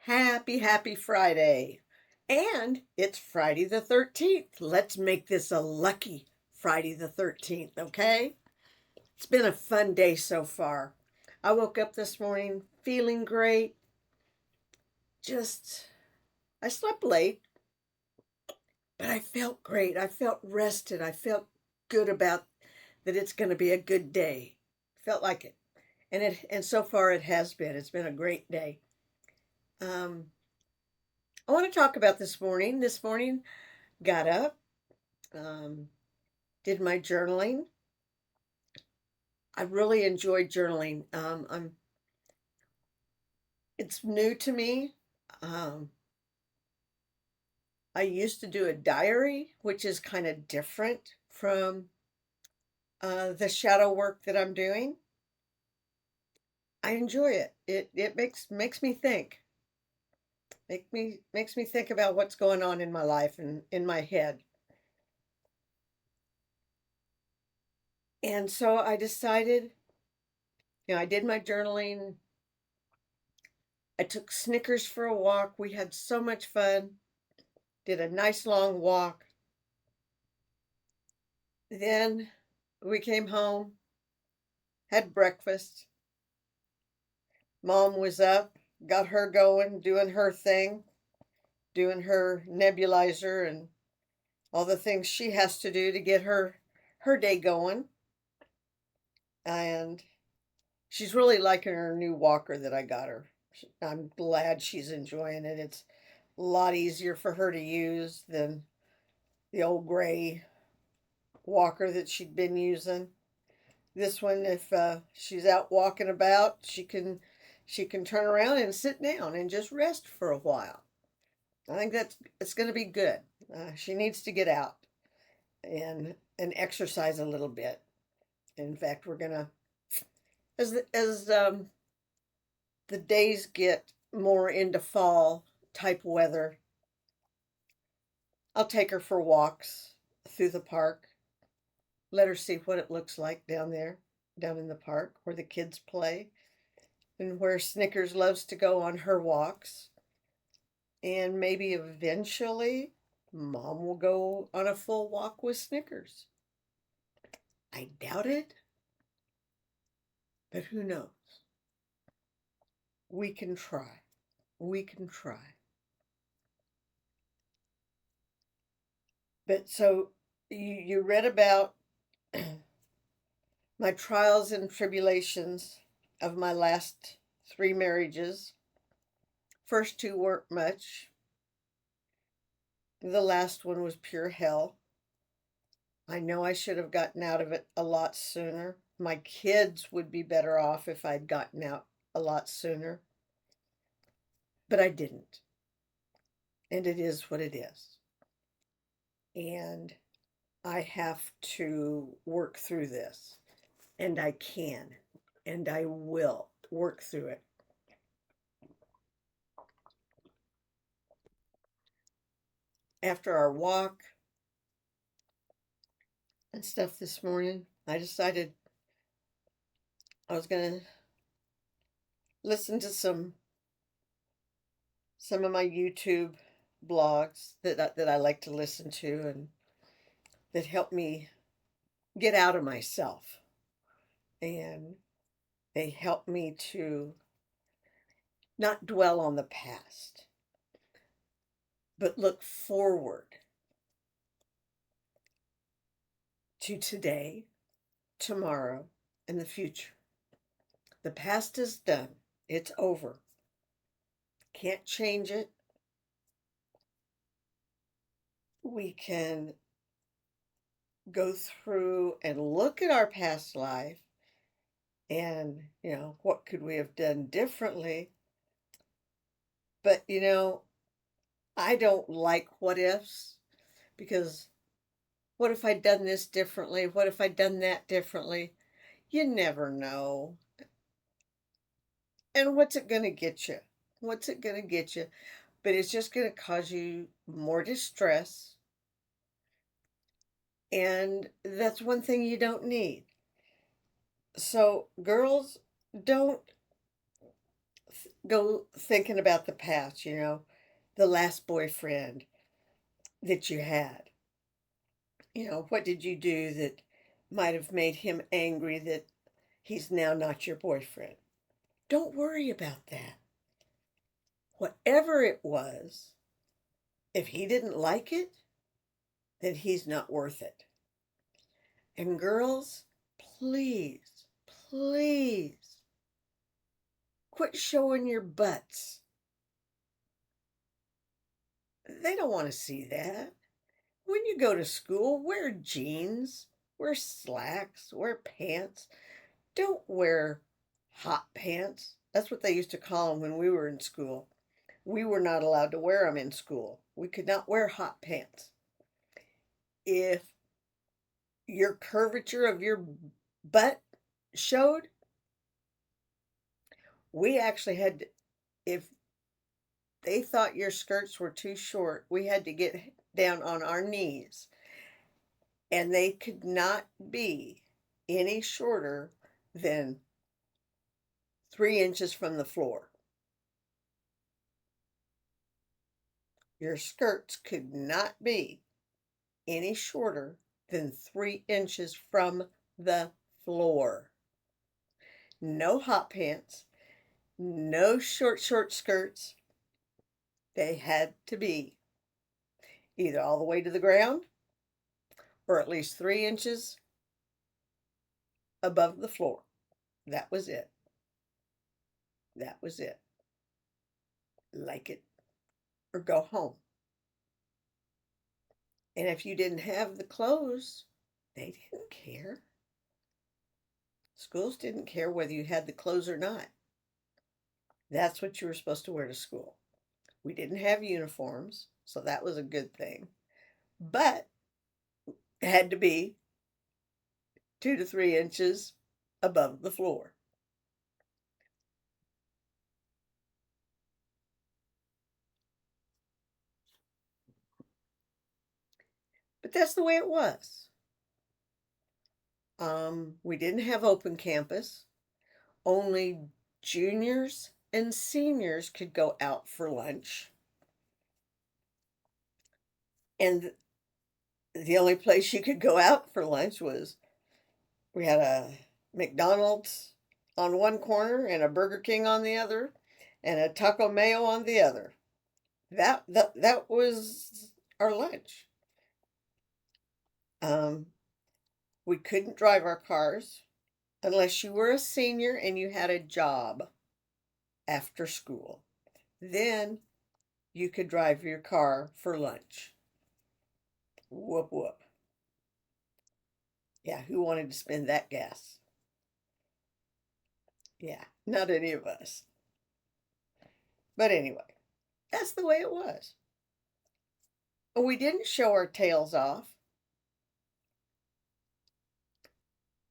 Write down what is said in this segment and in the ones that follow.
Happy Friday. And it's Friday the 13th. Let's make this a lucky Friday the 13th, okay? It's been a fun day so far. I woke up this morning feeling great. Just, I slept late, but I felt great. I felt rested. I felt good about that it's going to be a good day. Felt like it. And so far it has been. It's been a great day. Um, I want to talk about this morning. This morning, got up, um, did my journaling. I really enjoyed journaling. It's new to me. Um, I used to do a diary, which is kind of different from the shadow work that I'm doing. I enjoy it. It makes me think. Makes me think about what's going on in my life and in my head. And so I decided, I did my journaling. I took Snickers for a walk. We had so much fun. Did a nice long walk. Then we came home, had breakfast. Mom was up, got her going, doing her thing, doing her nebulizer and all the things she has to do to get her day going. And she's really liking her new walker that I got her. I'm glad she's enjoying it. It's a lot easier for her to use than the old gray walker that she'd been using. This one, if she's out walking about, she can turn around and sit down and just rest for a while. I think it's going to be good. She needs to get out and exercise a little bit. In fact, we're gonna as the days get more into fall type weather, I'll take her for walks through the park. Let her see what it looks like down there, down in the park where the kids play and where Snickers loves to go on her walks. And maybe eventually Mom will go on a full walk with Snickers. I doubt it, but who knows? We can try. We can try. But so you read about my trials and tribulations of my last three marriages. First two weren't much. The last one was pure hell. I know I should have gotten out of it a lot sooner. My kids would be better off if I'd gotten out a lot sooner, but I didn't. And it is what it is. And I have to work through this. And I can. And I will work through it. After our walk and stuff this morning, I decided I was going to listen to some of my YouTube blogs that I like to listen to and that help me get out of myself. And they help me to not dwell on the past, but look forward to today, tomorrow, and the future. The past is done. It's over. Can't change it. We can go through and look at our past life and, what could we have done differently? But, I don't like what ifs because what if I'd done this differently? What if I'd done that differently? You never know. And what's it going to get you? What's it going to get you? But it's just going to cause you more distress. And that's one thing you don't need. So, girls, don't go thinking about the past, the last boyfriend that you had. What did you do that might have made him angry that he's now not your boyfriend? Don't worry about that. Whatever it was, if he didn't like it, then he's not worth it. And girls, please, please quit showing your butts. They don't want to see that. When you go to school, wear jeans, wear slacks, wear pants. Don't wear hot pants. That's what they used to call them when we were in school. We were not allowed to wear them in school. We could not wear hot pants. If your curvature of your butt showed, we actually had to, if they thought your skirts were too short, we had to get down on our knees, and they could not be any shorter than 3 inches from the floor. Your skirts could not be any shorter than 3 inches from the floor. No hot pants, no short skirts. They had to be either all the way to the ground or at least 3 inches above the floor. That was it. That was it. Like it or go home. And if you didn't have the clothes, they didn't care. Schools didn't care whether you had the clothes or not. That's what you were supposed to wear to school. We didn't have uniforms, so that was a good thing. But it had to be 2 to 3 inches above the floor. But that's the way it was. We didn't have open campus. Only juniors and seniors could go out for lunch. And the only place you could go out for lunch was, we had a McDonald's on one corner and a Burger King on the other and a Taco Mayo on the other. That was our lunch. We couldn't drive our cars unless you were a senior and you had a job after school. Then you could drive your car for lunch. Whoop whoop. Yeah, who wanted to spend that gas? Yeah, not any of us. But anyway, that's the way it was. We didn't show our tails off.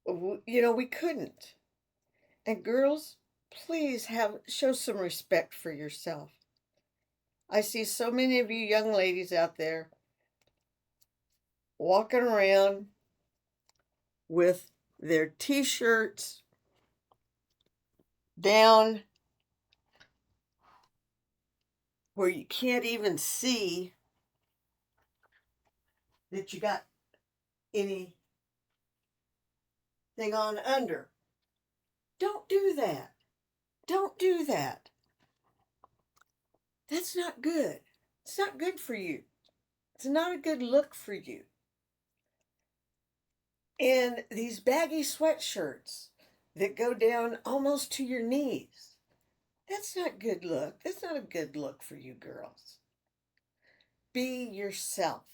We couldn't. And girls, please show some respect for yourself. I see so many of you young ladies out there walking around with their t-shirts down where you can't even see that you got anything on under. Don't do that. Don't do that. That's not good. It's not good for you. It's not a good look for you. And these baggy sweatshirts that go down almost to your knees. That's not good look. That's not a good look for you girls. Be yourself.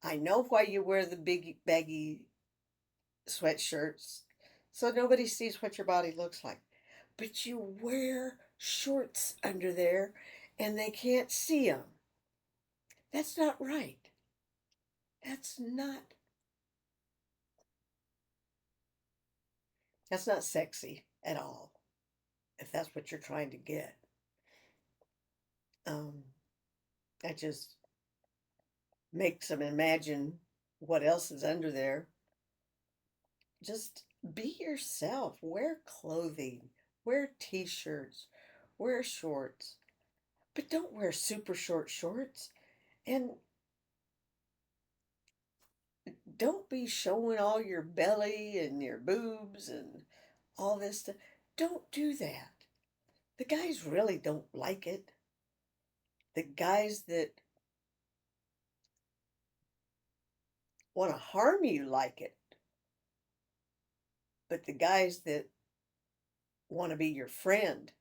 I know why you wear the big baggy sweatshirts, so nobody sees what your body looks like. But you wear shorts under there and they can't see them. That's not right. That's not sexy at all, if that's what you're trying to get. That just makes them imagine what else is under there. Just be yourself. Wear clothing. Wear t-shirts, wear shorts, but don't wear super short shorts. And don't be showing all your belly and your boobs and all this stuff. Don't do that. The guys really don't like it. The guys that want to harm you like it. But the guys that want to be your friend,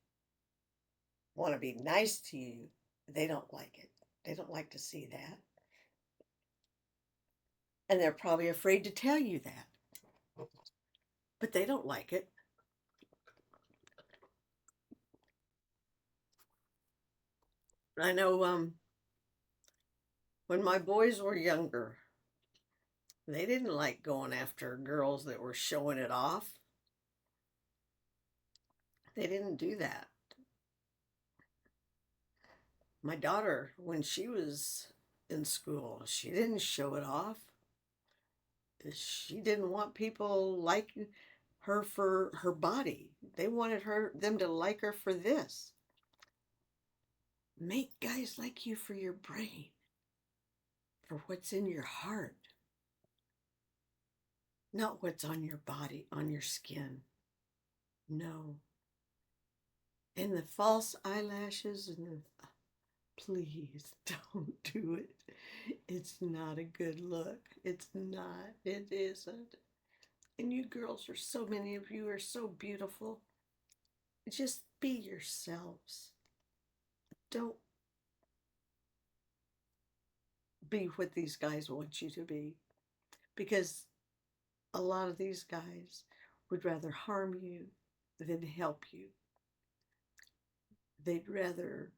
want to be nice to you, they don't like it. They don't like to see that. And they're probably afraid to tell you that. But they don't like it. I know when my boys were younger, they didn't like going after girls that were showing it off. They didn't do that. My daughter, when she was in school, she didn't show it off. She didn't want people liking her for her body. They wanted them to like her for this. Make guys like you for your brain, for what's in your heart, not what's on your body, on your skin. No. And the false eyelashes and the please don't do it. It's not a good look. It's not. It isn't. And you girls are so many of you are so beautiful. Just be yourselves. Don't be what these guys want you to be. Because a lot of these guys would rather harm you than help you. They'd rather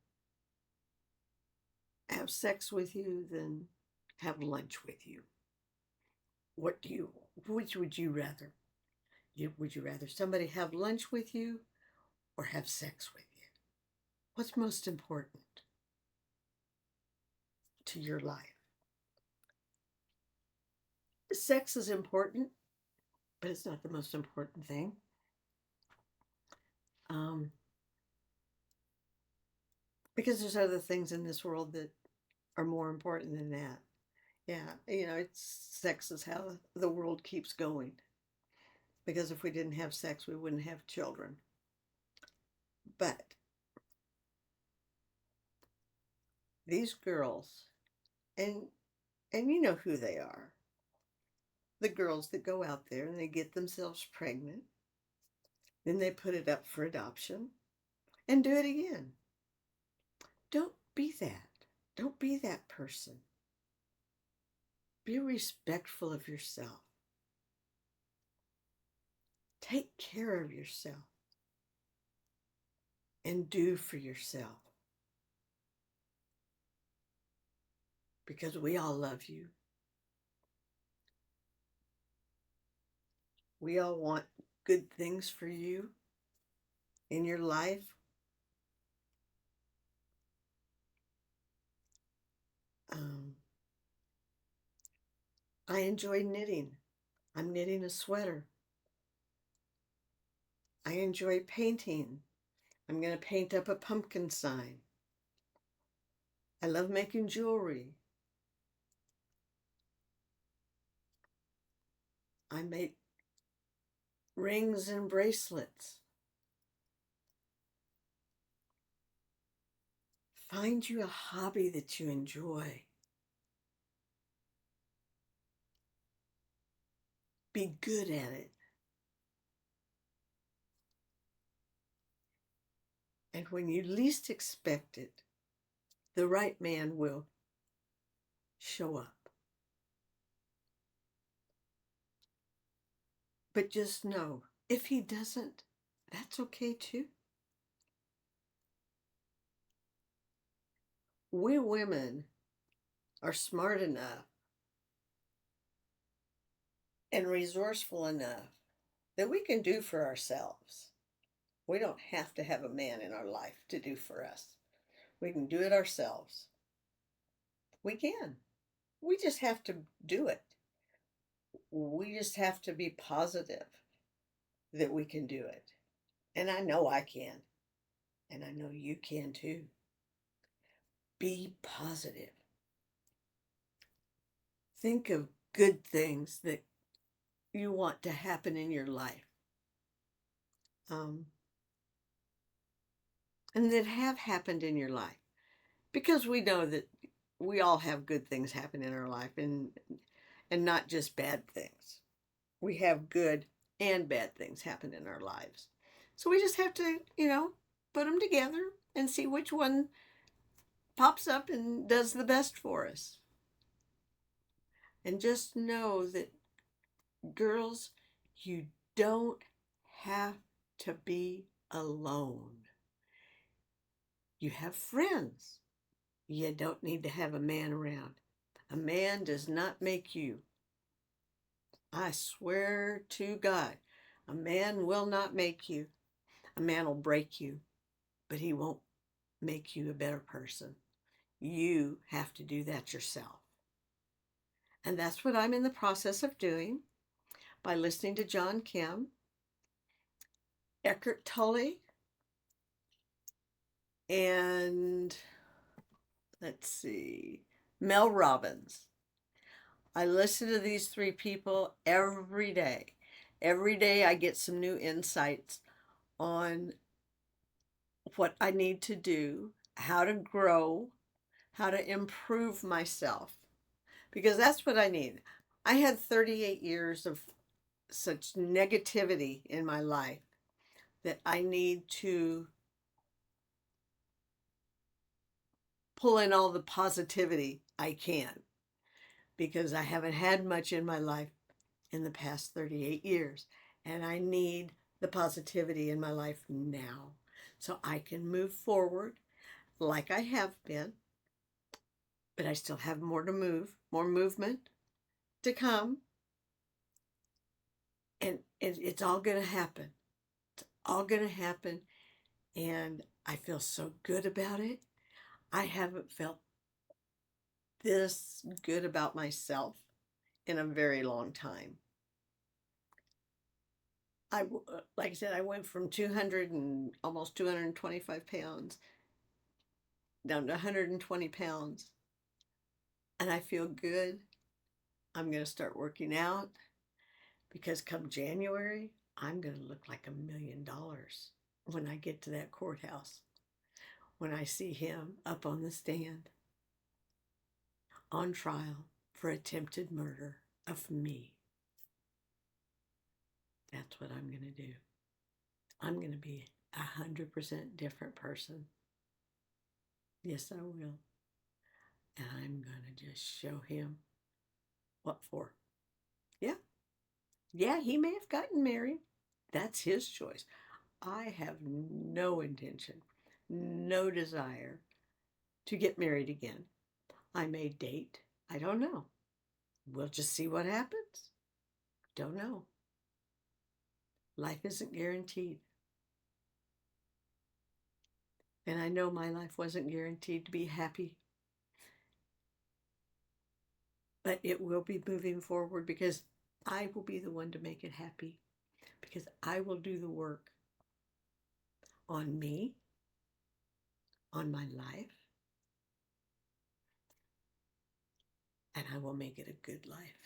have sex with you than have lunch with you. Which would you rather? Would you rather somebody have lunch with you or have sex with you? What's most important to your life? Sex is important, but it's not the most important thing. Um, because there's other things in this world that are more important than that. Yeah, sex is how the world keeps going. Because if we didn't have sex, we wouldn't have children. But these girls, and you know who they are, the girls that go out there and they get themselves pregnant, then they put it up for adoption and do it again. Don't be that. Don't be that person. Be respectful of yourself. Take care of yourself and do for yourself. Because we all love you. We all want good things for you in your life. I enjoy knitting. I'm knitting a sweater. I enjoy painting. I'm going to paint up a pumpkin sign. I love making jewelry. I make rings and bracelets. Find you a hobby that you enjoy. Be good at it. And when you least expect it, the right man will show up. But just know, if he doesn't, that's okay too. We women are smart enough and resourceful enough that we can do for ourselves. We don't have to have a man in our life to do for us. We can do it ourselves. We can. We just have to do it. We just have to be positive that we can do it. And I know I can. And I know you can too. Be positive. Think of good things that you want to happen in your life. Um, and that have happened in your life. Because we know that we all have good things happen in our life and not just bad things. We have good and bad things happen in our lives. So we just have to, put them together and see which one pops up and does the best for us. And just know that, girls, you don't have to be alone. You have friends. You don't need to have a man around. A man does not make you. I swear to God, a man will not make you. A man will break you, but he won't make you a better person. You have to do that yourself. And that's what I'm in the process of doing by listening to John Kim, Eckhart Tolle, and let's see, Mel Robbins. I listen to these three people every day. Every day I get some new insights on what I need to do, how to grow, how to improve myself, because that's what I need. I had 38 years of such negativity in my life that I need to pull in all the positivity I can, because I haven't had much in my life in the past 38 years. And I need the positivity in my life now so I can move forward like I have been. But I still have more to move, more movement to come. And it's all going to happen. It's all going to happen. And I feel so good about it. I haven't felt this good about myself in a very long time. Like I said, I went from 200 and almost 225 pounds down to 120 pounds. And I feel good. I'm going to start working out because come January, I'm going to look like $1,000,000 when I get to that courthouse. When I see him up on the stand on trial for attempted murder of me. That's what I'm going to do. I'm going to be 100% different person. Yes, I will. And I'm going to just show him what for. Yeah. Yeah, he may have gotten married. That's his choice. I have no intention, no desire to get married again. I may date. I don't know. We'll just see what happens. Don't know. Life isn't guaranteed. And I know my life wasn't guaranteed to be happy. But it will be moving forward because I will be the one to make it happy. Because I will do the work on me, on my life, and I will make it a good life.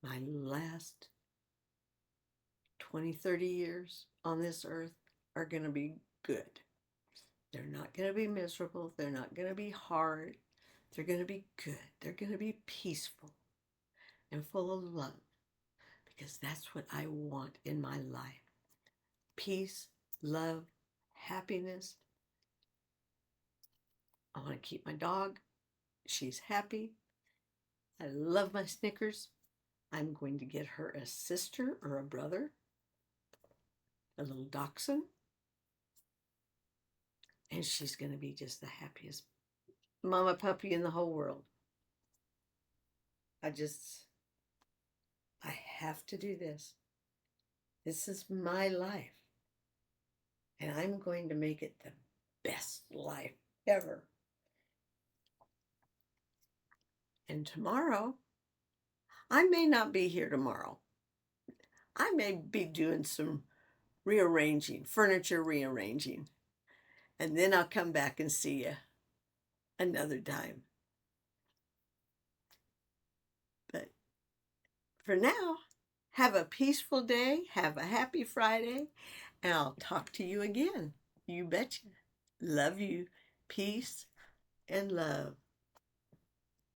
My last 20, 30 years on this earth are going to be good. They're not going to be miserable. They're not going to be hard. They're going to be good. They're going to be peaceful and full of love, because that's what I want in my life. Peace, love, happiness. I want to keep my dog. She's happy. I love my Snickers. I'm going to get her a sister or a brother, a little dachshund, and she's going to be just the happiest mama puppy in the whole world. I have to do this. This is my life, and I'm going to make it the best life ever. And tomorrow, I may not be here tomorrow. I may be doing some rearranging, furniture rearranging. And then I'll come back and see you another time. But for now, have a peaceful day, have a happy Friday, and I'll talk to you again. You betcha. Love you. Peace and love.